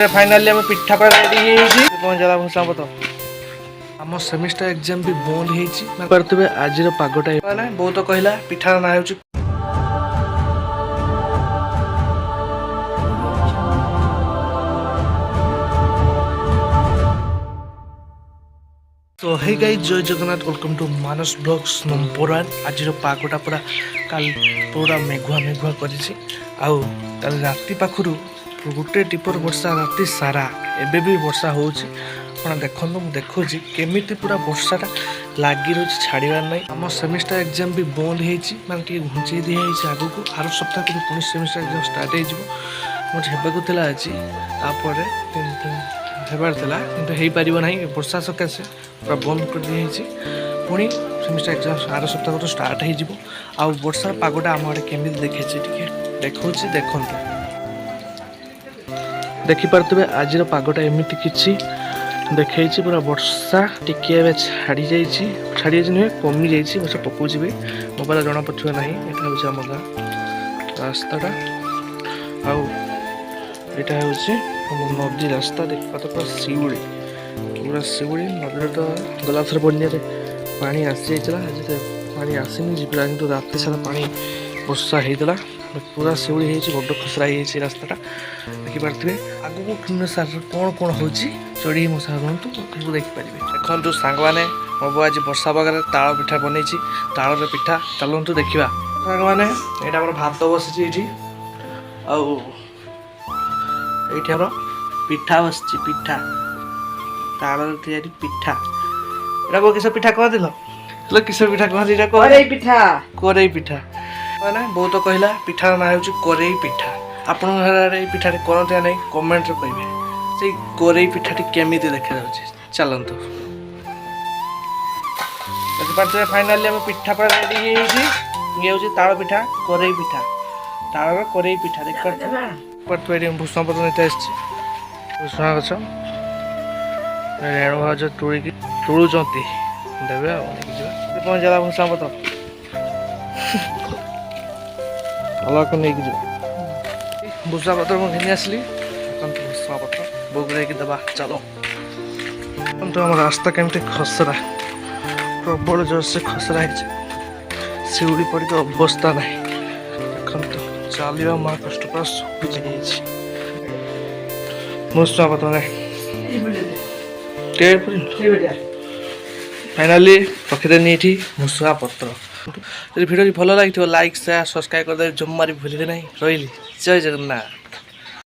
Finally आम पिठा ready पहुंचला भूषा पत आम सेमिस्टर एग्जाम भी बंद होते आज पागटा बहुत कहला पिठार ना हो तो hey guys Jai Jagannath welcome to Manas blogs number 1 आज पागटा पूरा काल पूरा मेघुआ मेघुआ करिछि आउ काल राति पाखरु गोटे टिपर वर्षा राति सारा एबे भी वर्षा होउछि आपण देखंतु मु देखुछि केमिति पूरा वर्षाटा लागि रहि छाड़ीबार नै हम सेमिस्टर एग्जाम भी बंद हेछि माने टी घुंची दि हेछि आगु को आरो सप्ताह को पुनी सेमिस्टर एग्जाम स्टार्ट हे जिवो मो हेबाकु थिला अछि तापरे हेबार थिला किंतु हेइ परिबो नै वर्षा सकासे पूरा बंद कर दि हेछि पुनी सेमिस्टर एग्जाम आरो सप्ताह को स्टार्ट हे जिवो आ वर्षा पागोटा हमरे केमिति देखेछि टिके देखौछि देखंतु देखि पारतबे आज पागटा एमिति किछि देखैछि पूरा वर्षा टिके छाड़ी जाइछि छाड़ी नुहे कमी जाइछि वर्षा पकोछि भी मोबाइल जणा पछुआ नाही एटा होछि हम गां रास्ताटा आउ एटा होछि हम नदी रास्ता देख पात पूरा सिउड़ी नदी तो गलाथर बन्या रे पानी आसी जाइछला आज तो पानी आसीनी जिबला किंतु रात सारा पानी वर्षा हेइतला पूरा सिउड़ी हेछि बड्ड खसरा हेछि रास्ताटा देखि पारथबे आगु को किन सार कोन कोन होछि चढ़ी मो सारंतु तो देख पारिबे देखंतु सांग माने मबो आज वर्षा बगरे ताळ पिठा बनेछि ताळ रे पिठा चलंतु देखिबा सांग माने एटा हमर भात बसिछि एठी आ एठी हमर पिठा बसिछि पिठा ताळ रे तयारी पिठा एटा को किस पिठा कह दिलो ल किस पिठा कह दिटा कोरै पिठा माने बहुत कहला पिठार ना हो कोरै पिठा आपण घरे पिठाटी करते ना कमेंट रे कहबे से कोरै पिठाटी केमिति देखा जाउछि चलंतु देखि पाछे फाइनली हम पिठा पर रेडी हेछि ये होछि ताळ पिठा कोरै पिठा देख पर तो एडी भूषण पत्र नेता आछि भूषण गछ रेणु भाज तुळु जंती देबे आ पहुंच जाला भूषण पत्र अलग को नहीं कि भूसा पत्र में घिनी आसली भूसा पत्र बोगड़े की दबा चलो तो हम रास्ता केमती खसरा प्रबल जोर से खसरा है सिउड़ी पड़ी तो अवस्था ना देखो चलिए माँ कष्ट पर सुखी भूसा पत्र फाइनाली रखीदेनी ये भूसा पत्र भिडियो भल लगी लाइक शेयर सब्सक्राइब कर दे जम्मा भी भूलिए ना रही जय जगन्नाथ।